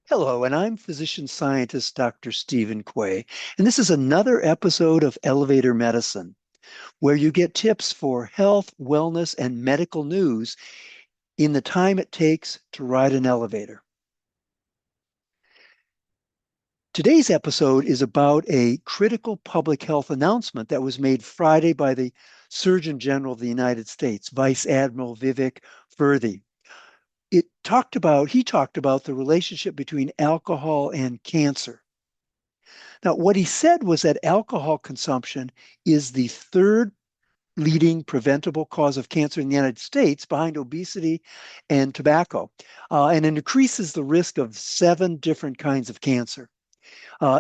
Hello, and I'm physician scientist Dr. Stephen Quay, and this is another episode of Elevator Medicine, where you get tips for health, wellness, and medical news in the time it takes to ride an elevator. Today's episode is about a critical public health announcement that was made Friday by the Surgeon General of the United States, Vice Admiral Vivek Murthy. He talked about the relationship between alcohol and cancer. Now, what he said was that alcohol consumption is the third leading preventable cause of cancer in the United States behind obesity and tobacco, and it increases the risk of seven different kinds of cancer.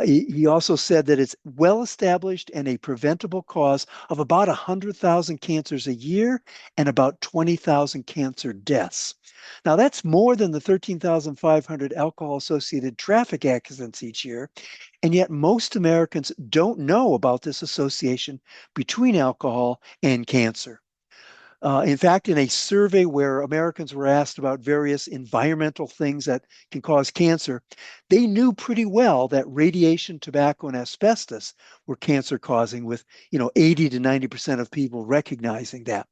He also said that it's well established and a preventable cause of about 100,000 cancers a year and about 20,000 cancer deaths. Now, that's more than the 13,500 alcohol associated traffic accidents each year. And yet, most Americans don't know about this association between alcohol and cancer. In fact, in a survey where Americans were asked about various environmental things that can cause cancer, they knew pretty well that radiation, tobacco, and asbestos were cancer causing, with 80 to 90% of people recognizing that.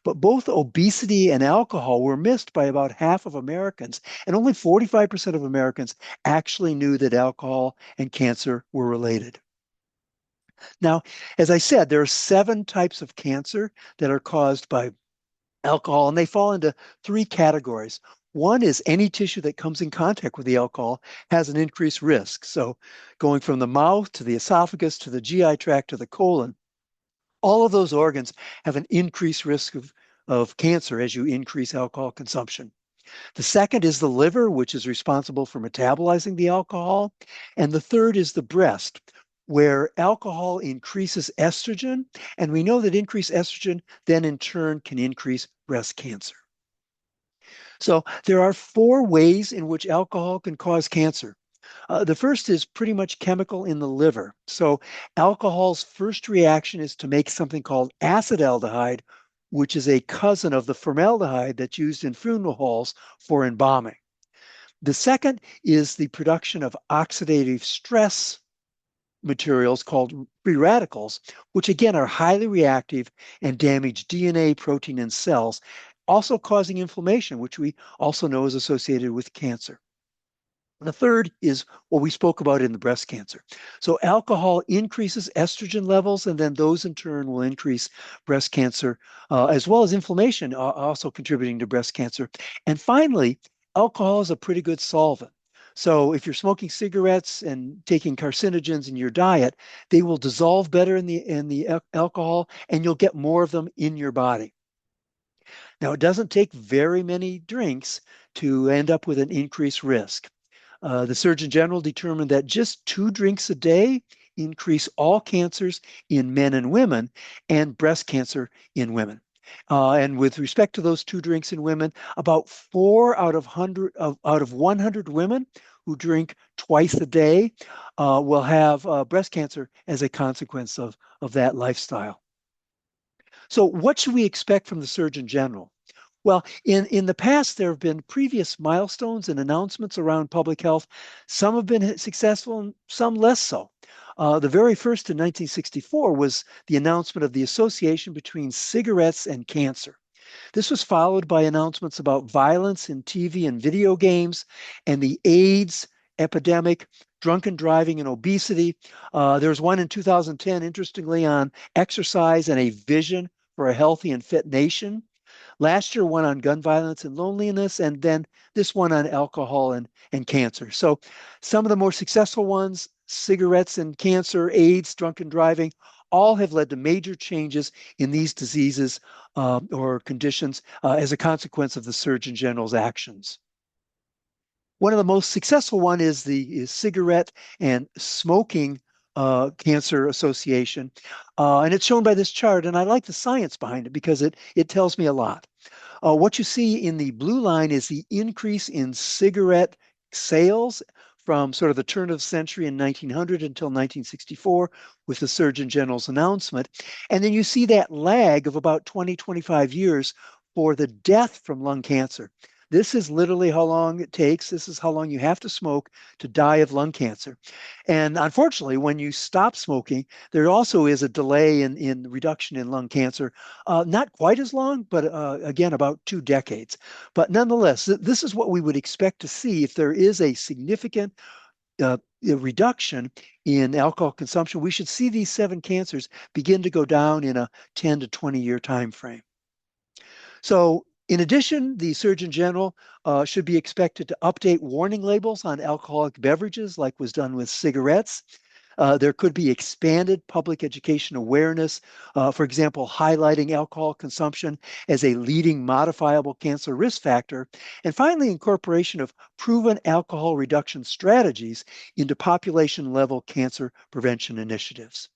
But both obesity and alcohol were missed by about half of Americans, and only 45% of Americans actually knew that alcohol and cancer were related. Now, as I said, there are seven types of cancer that are caused by alcohol, and they fall into three categories. One is any tissue that comes in contact with the alcohol has an increased risk. So, going from the mouth to the esophagus to the GI tract to the colon, all of those organs have an increased risk of cancer as you increase alcohol consumption. The second is the liver, which is responsible for metabolizing the alcohol. And the third is the breast, where alcohol increases estrogen. And we know that increased estrogen then in turn can increase breast cancer. So there are four ways in which alcohol can cause cancer. The first is pretty much chemical in the liver. So alcohol's first reaction is to make something called acetaldehyde, which is a cousin of the formaldehyde that's used in funeral halls for embalming. The second is the production of oxidative stress materials called free radicals, which again are highly reactive and damage DNA, protein, and cells, also causing inflammation, which we also know is associated with cancer. The third is what we spoke about in the breast cancer. So alcohol increases estrogen levels, and then those in turn will increase breast cancer, as well as inflammation, also contributing to breast cancer. And finally, alcohol is a pretty good solvent. So if you're smoking cigarettes and taking carcinogens in your diet, they will dissolve better in the alcohol, and you'll get more of them in your body. Now, it doesn't take very many drinks to end up with an increased risk. The Surgeon General determined that just 2 drinks a day increase all cancers in men and women and breast cancer in women. And with respect to those 2 drinks in women, about 4 out of 100 women who drink twice a day will have breast cancer as a consequence of that lifestyle. So, what should we expect from the Surgeon General? Well, in the past, there have been previous milestones and announcements around public health. Some have been successful and some less so. The very first in 1964 was the announcement of the association between cigarettes and cancer. This was followed by announcements about violence in TV and video games and the AIDS epidemic, drunken driving, and obesity. There was one in 2010, interestingly, on exercise and a vision for a healthy and fit nation. Last year, one on gun violence and loneliness, and then this one on alcohol and cancer. So some of the more successful ones, cigarettes and cancer, AIDS, drunken driving, all have led to major changes in these diseases or conditions as a consequence of the Surgeon General's actions. One of the most successful one is the cigarette and smoking cancer association. And it's shown by this chart, and I like the science behind it because it tells me a lot. What you see in the blue line is the increase in cigarette sales from sort of the turn of the century in 1900 until 1964 with the Surgeon General's announcement. And then you see that lag of about 20, 25 years for the death from lung cancer. This is literally how long it takes. This is how long you have to smoke to die of lung cancer. And unfortunately, when you stop smoking, there also is a delay in reduction in lung cancer. Not quite as long, but again, about 2 decades. But nonetheless, this is what we would expect to see if there is a significant reduction in alcohol consumption. We should see these 7 cancers begin to go down in a 10 to 20-year time frame. So in addition, the Surgeon General should be expected to update warning labels on alcoholic beverages like was done with cigarettes. There could be expanded public education awareness, for example, highlighting alcohol consumption as a leading modifiable cancer risk factor. And finally, incorporation of proven alcohol reduction strategies into population level cancer prevention initiatives.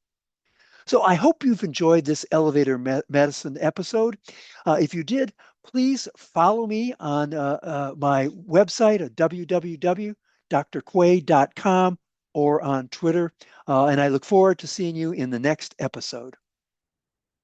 So I hope you've enjoyed this elevator medicine episode. If you did, please follow me on my website at www.drquay.com or on Twitter. And I look forward to seeing you in the next episode.